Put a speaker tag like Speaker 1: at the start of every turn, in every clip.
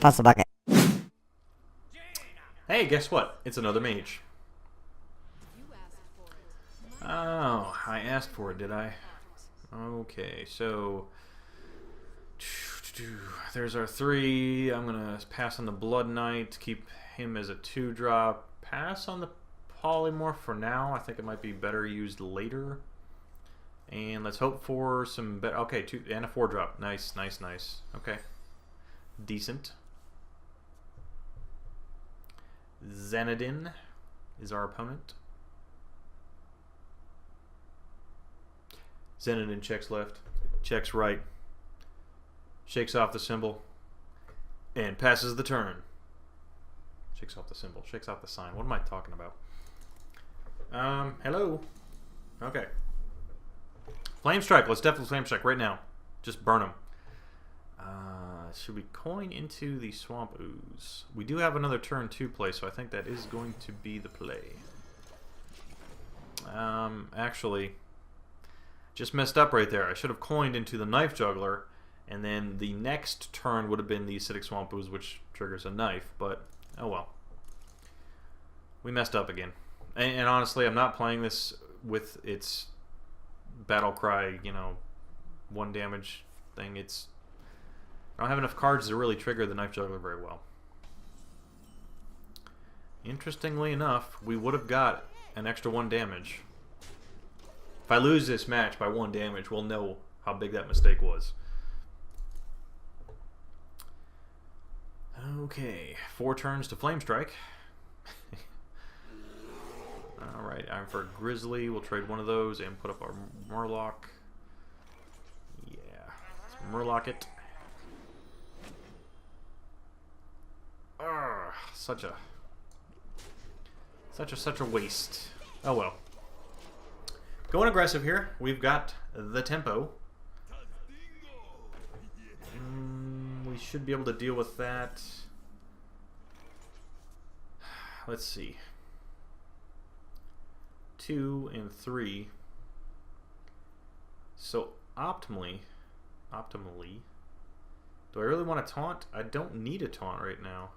Speaker 1: Puzzle Bukkit.
Speaker 2: Hey, guess what? It's another mage. Oh, I asked for it, did I? Okay, so there's our 3. I'm gonna pass on the Blood Knight, keep him as a 2-drop. Pass on the Polymorph for now. I think it might be better used later. And let's hope for some better. Okay, 2 and a 4-drop. Nice, nice, nice. Okay, decent. Xanadin is our opponent. Xanadin checks left, checks right, shakes off the symbol, and passes the turn. Shakes off the symbol, shakes off the sign. What am I talking about? Hello. Okay. Flame Strike. Let's definitely Flame Strike right now. Just burn them. Should we coin into the Swamp Ooze? We do have another turn 2 play, so I think that is going to be the play. Actually, just messed up right there. I should have coined into the Knife Juggler, and then the next turn would have been the Acidic Swamp Ooze, which triggers a knife, but oh well. We messed up again. And honestly, I'm not playing this with its Battle Cry, you know, 1 damage thing. I don't have enough cards to really trigger the Knife Juggler very well. Interestingly enough, we would have got an extra 1 damage. If I lose this match by 1 damage, we'll know how big that mistake was. Okay, 4 turns to Flame Strike. Alright, I'm for Grizzly. We'll trade one of those and put up our Murloc. Yeah, let's Murloc it. Such a waste. Oh well. Going aggressive here. We've got the tempo. We should be able to deal with that. Let's see. 2 and 3. So optimally, do I really want to taunt? I don't need a taunt right now.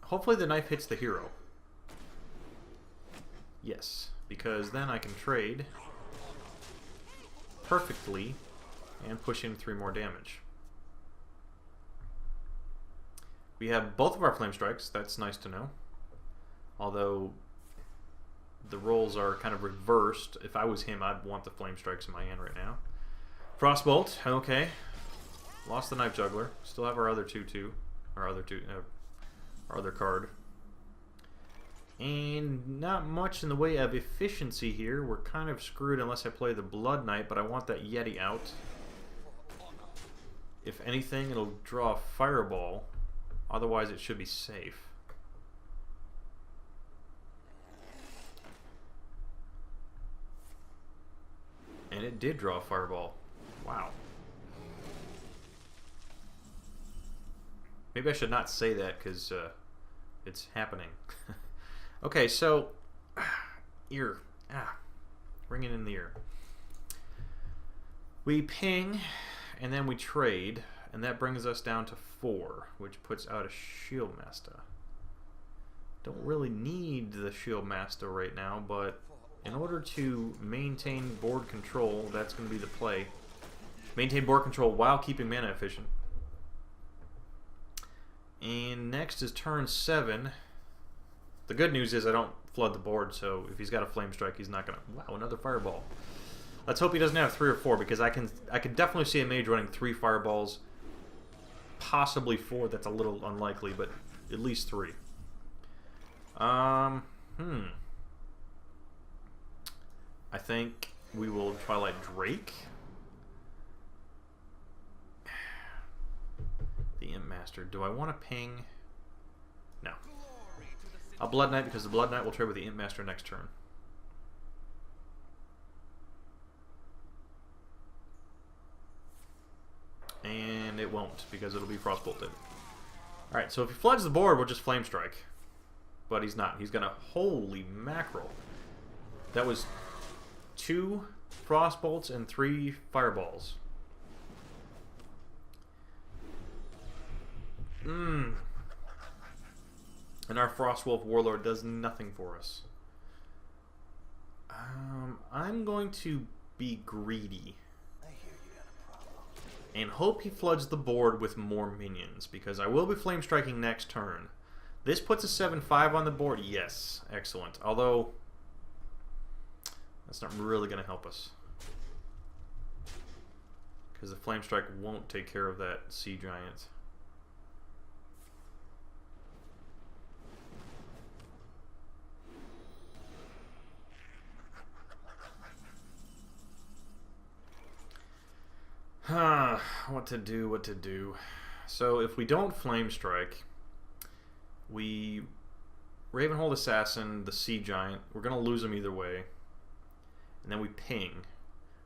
Speaker 2: Hopefully the knife hits the hero. Yes, because then I can trade perfectly and push in 3 more damage. We have both of our Flame Strikes. That's nice to know. Although the roles are kind of reversed. If I was him, I'd want the Flame Strikes in my hand right now. Frostbolt, okay. Lost the Knife Juggler. Still have our other 2/2. Our other card. And not much in the way of efficiency here. We're kind of screwed unless I play the Blood Knight, but I want that Yeti out. If anything, it'll draw a Fireball. Otherwise, it should be safe. And it did draw a Fireball. Wow. Maybe I should not say that because it's happening. Okay, so ear. Ringing in the ear. We ping, and then we trade, and that brings us down to 4, which puts out a Shield Master. Don't really need the Shield Master right now, but in order to maintain board control, that's going to be the play. Maintain board control while keeping mana efficient. And next is turn 7. The good news is I don't flood the board, so if he's got a Flame Strike, he's not gonna. Wow, another Fireball. Let's hope he doesn't have 3 or 4, because I can definitely see a mage running 3 Fireballs, possibly 4. That's a little unlikely, but at least 3. I think we will Twilight Drake. The Imp Master. Do I want to ping? No. I'll Blood Knight because the Blood Knight will trade with the Imp Master next turn. And it won't because it'll be Frostbolted. Alright, so if he floods the board, we'll just Flame Strike. But he's not. He's gonna. Holy mackerel. That was 2 Frostbolts and 3 Fireballs. And our Frostwolf Warlord does nothing for us. I'm going to be greedy and hope he floods the board with more minions, because I will be flame striking next turn. This puts a 7-5 on the board. Yes, excellent. Although that's not really going to help us, because the flame strike won't take care of that sea giant. What to do. So if we don't flame strike, we Ravenhold Assassin, the sea giant. We're going to lose him either way. And then we ping,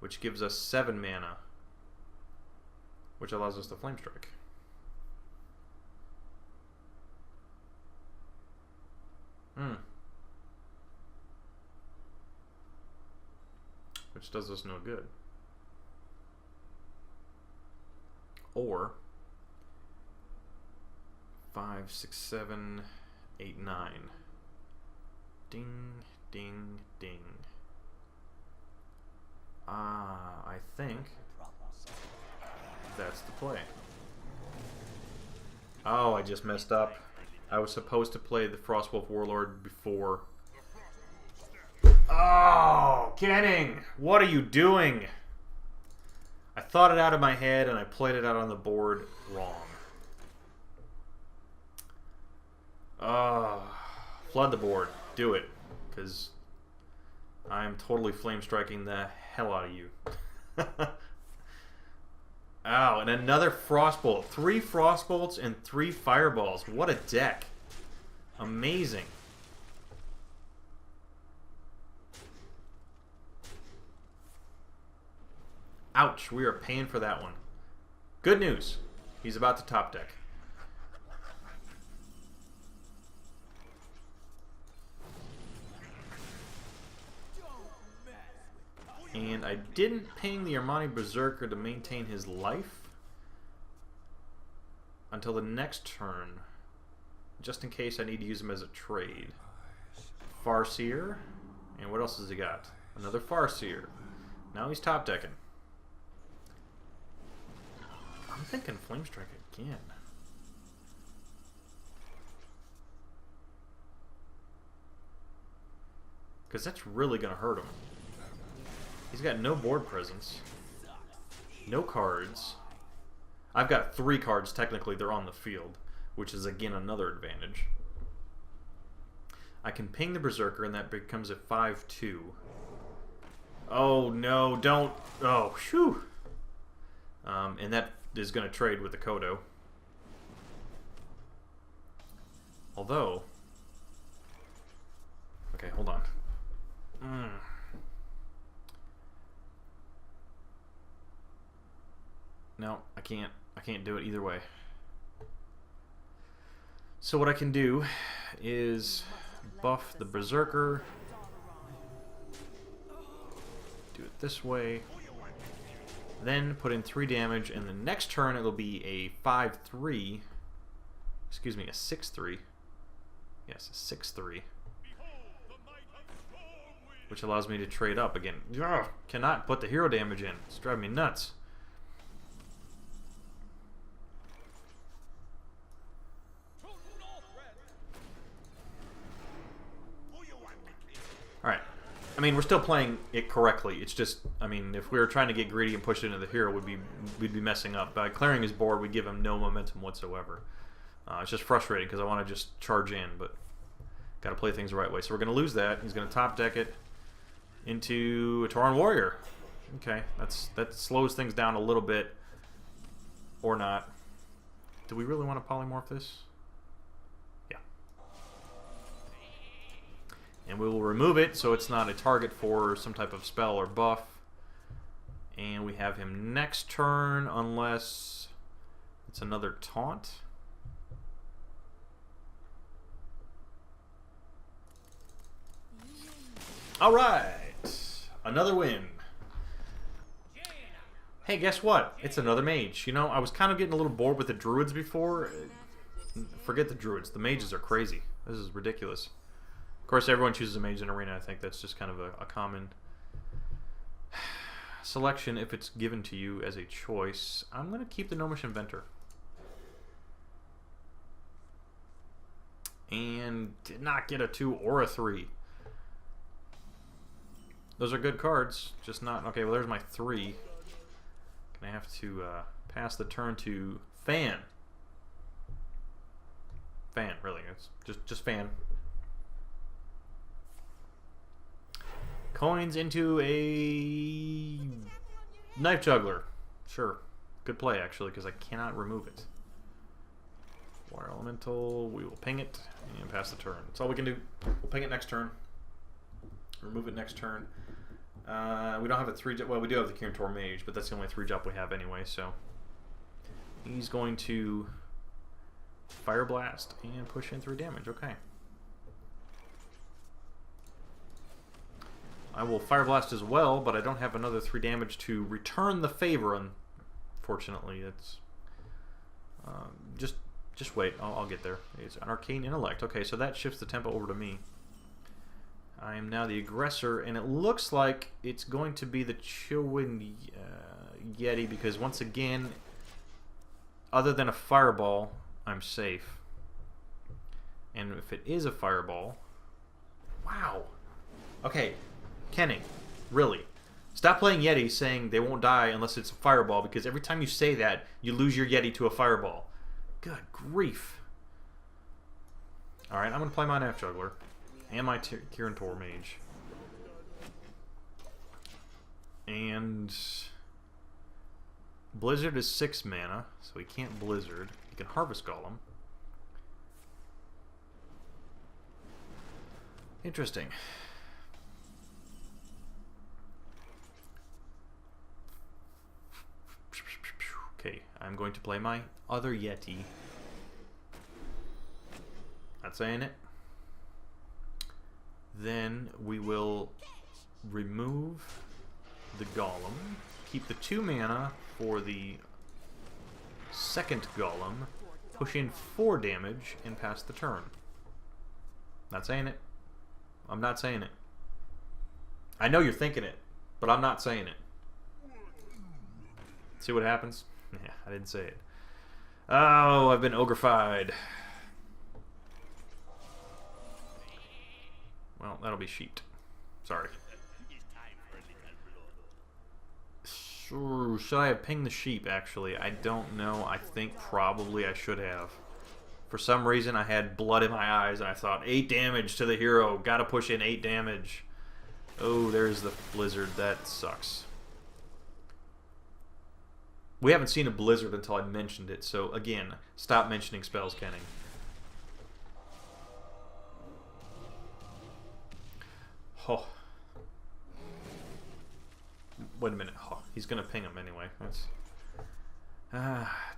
Speaker 2: which gives us 7 mana, which allows us to flame strike. Which does us no good. Or 5, 6, 7, 8, 9. Ding, ding, ding. I think that's the play. Oh, I just messed up. I was supposed to play the Frostwolf Warlord before. Oh, Kenning! What are you doing? I thought it out of my head and I played it out on the board wrong. Flood the board. Do it. Because I'm totally flame striking the hell out of you. Ow, and another Frostbolt. 3 Frostbolts and 3 Fireballs. What a deck. Amazing. Ouch, we are paying for that one. Good news. He's about to top deck. And I didn't ping the Armani Berserker to maintain his life until the next turn, just in case I need to use him as a trade. Farseer. And what else has he got? Another Farseer. Now he's top decking. I'm thinking Flame Strike again. Because that's really going to hurt him. He's got no board presence. No cards. I've got 3 cards, technically they're on the field, which is again another advantage. I can ping the Berserker and that becomes a 5-2. Oh no, don't. Oh, phew. And that is going to trade with the Kodo. Although, okay, hold on. No, I can't do it either way. So what I can do is buff the Berserker. Do it this way. Then put in 3 damage, and the next turn it'll be a 5-3. Excuse me, a 6-3. Yes, a 6-3. Which allows me to trade up again. Ugh, cannot put the hero damage in. It's driving me nuts. Alright. I mean, we're still playing it correctly. It's just, I mean, if we were trying to get greedy and push it into the hero, we'd be messing up. By clearing his board, we'd give him no momentum whatsoever. It's just frustrating because I want to just charge in, but got to play things the right way. So we're going to lose that. He's going to top deck it into a Tauren Warrior. Okay, that slows things down a little bit, or not. Do we really want to polymorph this? Yeah. And we will remove it so it's not a target for some type of spell or buff. And we have him next turn unless it's another taunt. Alright! Another win. Hey, guess what? It's another mage. You know, I was kind of getting a little bored with the druids before. Forget the druids. The mages are crazy. This is ridiculous. Of course, everyone chooses a mage in arena. I think that's just kind of a common selection if it's given to you as a choice. I'm going to keep the Gnomish Inventor. And did not get a 2 or a 3. Those are good cards, just not... Okay, well, there's my 3. Gonna have to pass the turn to Fan. Fan, really. It's just Fan. Coins into a Knife Juggler. Sure. Good play, actually, because I cannot remove it. Water Elemental. We will ping it and pass the turn. That's all we can do. We'll ping it next turn. Remove it next turn. We don't have a 3-drop. Well, we do have the Kirin Mage, but that's the only 3-drop we have anyway, so... He's going to Fire Blast and push in 3 damage. Okay. I will Fire Blast as well, but I don't have another 3 damage to return the favor, unfortunately. It's... Just wait. I'll get there. It's an Arcane Intellect. Okay, so that shifts the tempo over to me. I am now the aggressor, and it looks like it's going to be the Chillwind Yeti, because once again, other than a Fireball, I'm safe. And if it is a Fireball... Wow! Okay, Kenny, really. Stop playing Yeti saying they won't die unless it's a Fireball, because every time you say that, you lose your Yeti to a Fireball. Good grief. Alright, I'm going to play my Knife Juggler. And my Kirin Mage. And Blizzard is 6 mana, so he can't Blizzard. He can Harvest Golem. Interesting. Okay, I'm going to play my other Yeti. Not saying it. Then we will remove the Golem, keep the 2 mana for the second Golem, push in 4 damage, and pass the turn. Not saying it. I'm not saying it. I know you're thinking it, but I'm not saying it. See what happens? Yeah, I didn't say it. Oh, I've been ogreified. Well, that'll be sheet. Sorry. Should I have pinged the sheep, actually? I don't know. I think probably I should have. For some reason, I had blood in my eyes, and I thought, 8 damage to the hero. Gotta push in 8 damage. Oh, there's the Blizzard. That sucks. We haven't seen a Blizzard until I mentioned it, so again, stop mentioning spells, Kenning. Oh. Wait a minute. Oh, he's gonna ping him anyway. That's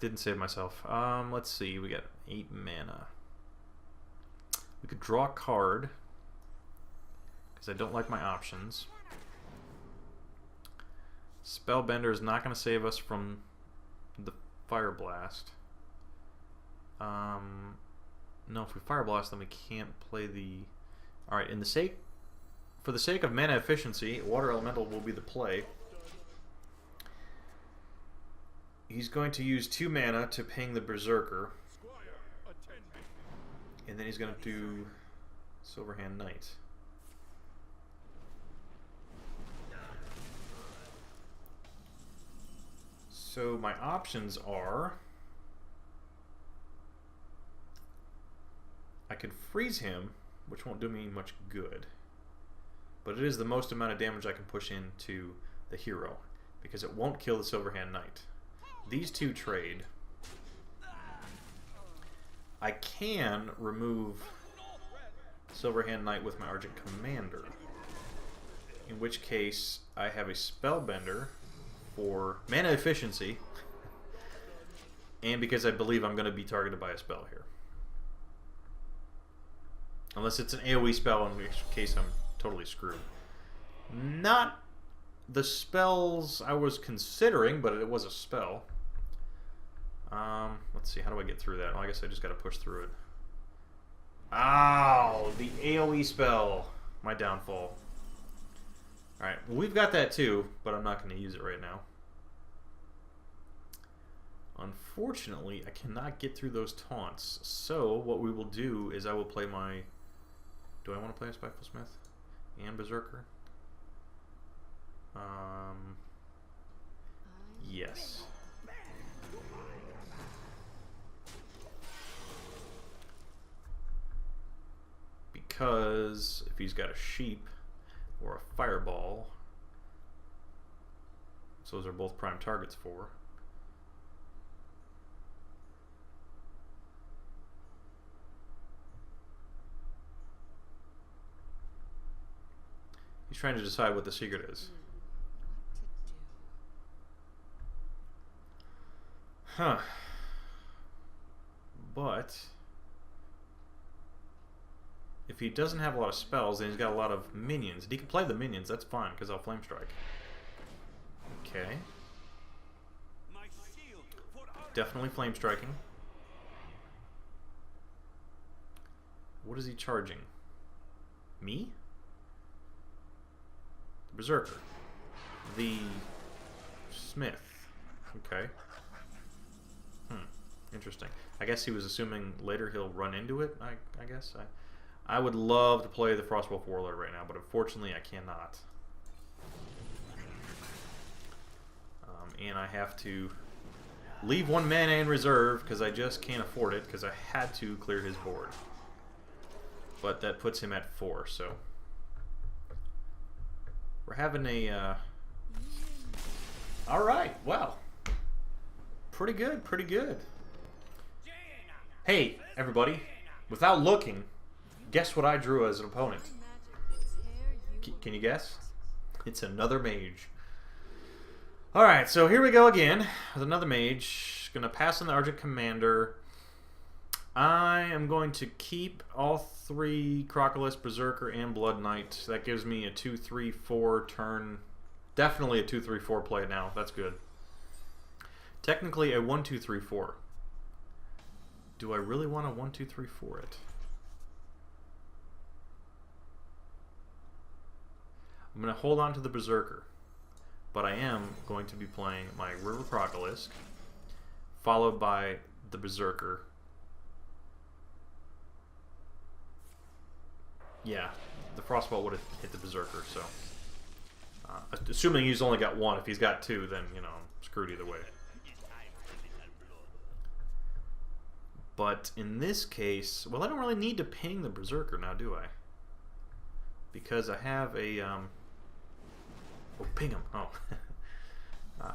Speaker 2: didn't save myself. Let's see. We got 8 mana. We could draw a card because I don't like my options. Spellbender is not going to save us from the Fire Blast. No, if we Fire Blast, then we can't play the. All right. For the sake of mana efficiency, Water Elemental will be the play. He's going to use 2 mana to ping the Berserker. And then he's going to do Silverhand Knight. So my options are... I could freeze him, which won't do me much good. But it is the most amount of damage I can push into the hero, because it won't kill the Silverhand Knight. These 2 trade. I can remove Silverhand Knight with my Argent Commander, in which case I have a Spellbender for mana efficiency, and because I believe I'm going to be targeted by a spell here. Unless it's an AoE spell, in which case I'm totally screwed. Not the spells I was considering, but it was a spell. Let's see, how do I get through that? Well, I guess I just gotta push through it. Ow! The AoE spell! My downfall. Alright, well, we've got that too, but I'm not going to use it right now. Unfortunately, I cannot get through those taunts. So, what we will do is I will play my... Do I want to play a Spiteful Smith? And Berserker? Yes. Because if he's got a sheep or a fireball, so those are both prime targets for. He's trying to decide what the secret is. Huh. But if he doesn't have a lot of spells, then he's got a lot of minions. And he can play the minions, that's fine, because I'll Flame Strike. Okay. Definitely Flame Striking. What is he charging? Me? The Berserker. The Smith. Okay. Interesting. I guess he was assuming later he'll run into it, I guess. I would love to play the Frostwolf Warlord right now, but unfortunately I cannot. And I have to leave 1 mana in reserve because I just can't afford it because I had to clear his board. But that puts him at 4, so we're having a alright, wow. Pretty good, pretty good. Hey, everybody, without looking, guess what I drew as an opponent? Can you guess? It's another mage. Alright, so here we go again with another mage. Gonna pass on the Argent Commander. I am going to keep all 3 Crocolis, Berserker, and Blood Knight. That gives me a 2-3-4 turn. Definitely a 2-3-4 play now. That's good. Technically a 1-2-3-4. Do I really want to 1-2-3-4 it? I'm going to hold on to the Berserker, but I am going to be playing my River Crocolisk, followed by the Berserker. Yeah, the Frostbolt would have hit the Berserker, so... assuming he's only got 1, if he's got 2, then, you know, I'm screwed either way. But in this case, well, I don't really need to ping the Berserker now, do I? Because I have a, oh, ping him, oh.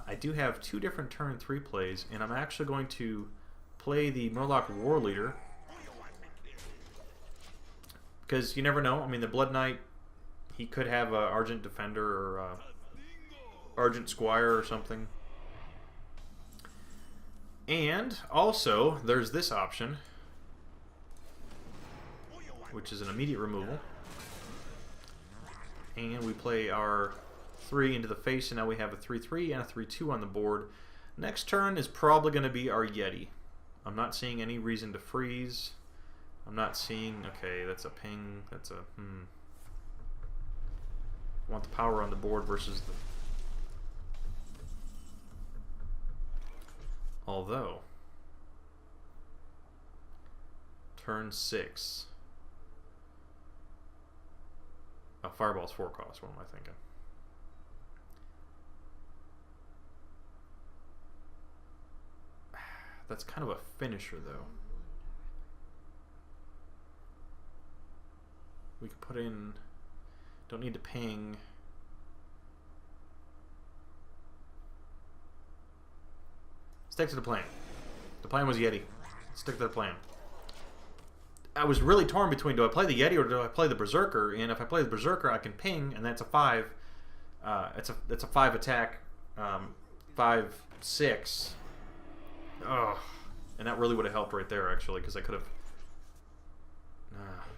Speaker 2: I do have 2 different turn 3 plays, and I'm actually going to play the Murloc War Leader. Because you never know, I mean, the Blood Knight, he could have a Argent Defender or Argent Squire or something. And also, there's this option, which is an immediate removal. And we play our 3 into the face, and now we have a 3-3 and a 3-2 on the board. Next turn is probably going to be our Yeti. I'm not seeing any reason to freeze. I'm not seeing... Okay, that's a ping. That's a... I want the power on the board versus the... Although, turn 6. Oh, Fireball's 4 cost. What am I thinking? That's kind of a finisher, though. We could put in... Don't need to ping... Stick to the plan. The plan was Yeti. Stick to the plan. I was really torn between, do I play the Yeti or do I play the Berserker? And if I play the Berserker, I can ping, and that's a 5. It's a 5 attack, 5/6. Oh, and that really would have helped right there, actually, because I could have.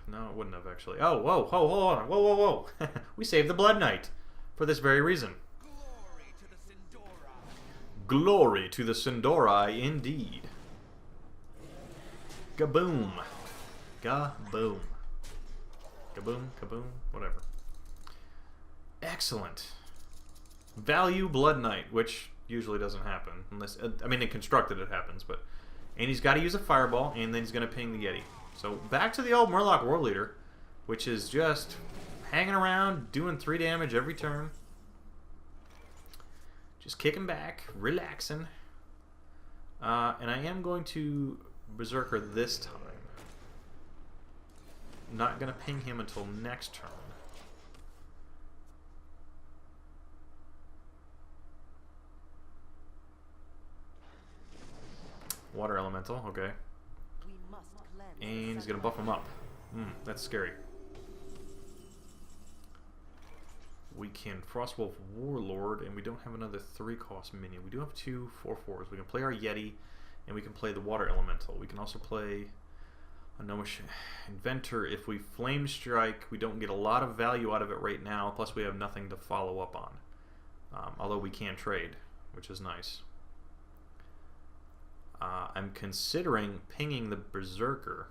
Speaker 2: No, it wouldn't have actually. Oh, whoa, hold on, whoa. We saved the Blood Knight for this very reason. Glory to the Sindorai, indeed. Kaboom. Kaboom. Kaboom, kaboom, whatever. Excellent. Value Blood Knight, which usually doesn't happen. Unless, I mean, in Constructed it happens, but... And he's got to use a Fireball, and then he's going to ping the Yeti. So, back to the old Murloc War Leader, which is just hanging around, doing 3 damage every turn. Just kicking back, relaxing. And I am going to Berserker this time. Not going to ping him until next turn. Water Elemental, okay. And he's going to buff him up. That's scary. We can Frostwolf Warlord, and we don't have another 3-cost minion. We do have 2 4/4s. We can play our Yeti, and we can play the Water Elemental. We can also play a Gnomish Inventor. If we Flame Strike, we don't get a lot of value out of it right now, plus we have nothing to follow up on. Although we can trade, which is nice. I'm considering pinging the Berserker.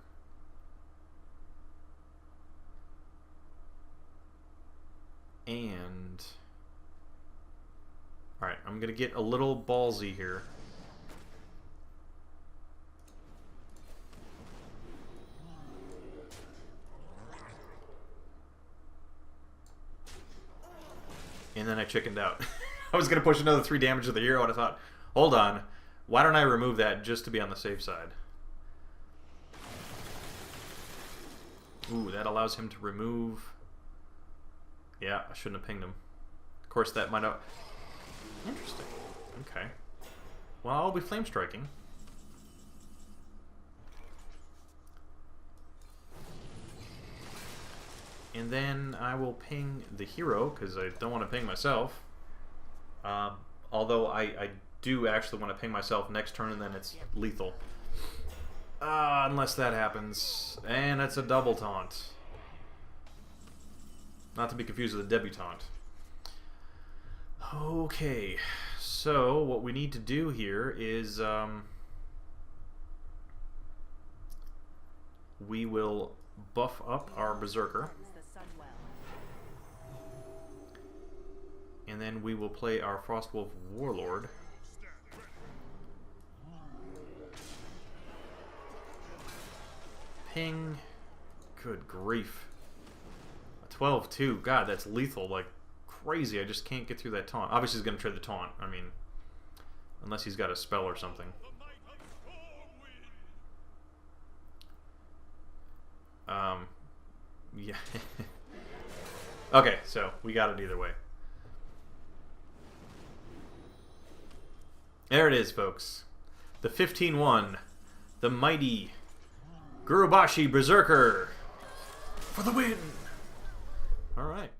Speaker 2: And... Alright, I'm going to get a little ballsy here. And then I chickened out. I was going to push another 3 damage to the hero, and I thought, hold on, why don't I remove that just to be on the safe side? Ooh, that allows him to remove... Yeah, I shouldn't have pinged him. Of course, that might have... Interesting. Okay. Well, I'll be Flame Striking. And then I will ping the hero, because I don't want to ping myself. Although I do actually want to ping myself next turn, and then it's lethal. Unless that happens. And it's a double taunt. Not to be confused with a debutante. Okay, so what we need to do here is we will buff up our Berserker. And then we will play our Frostwolf Warlord. Ping. Good grief. 12-2. God, that's lethal like crazy. I just can't get through that taunt. Obviously, he's going to trade the taunt. I mean, unless he's got a spell or something. Yeah. Okay, so we got it either way. There it is, folks. The 15-1. The mighty Gurubashi Berserker for the win. All right.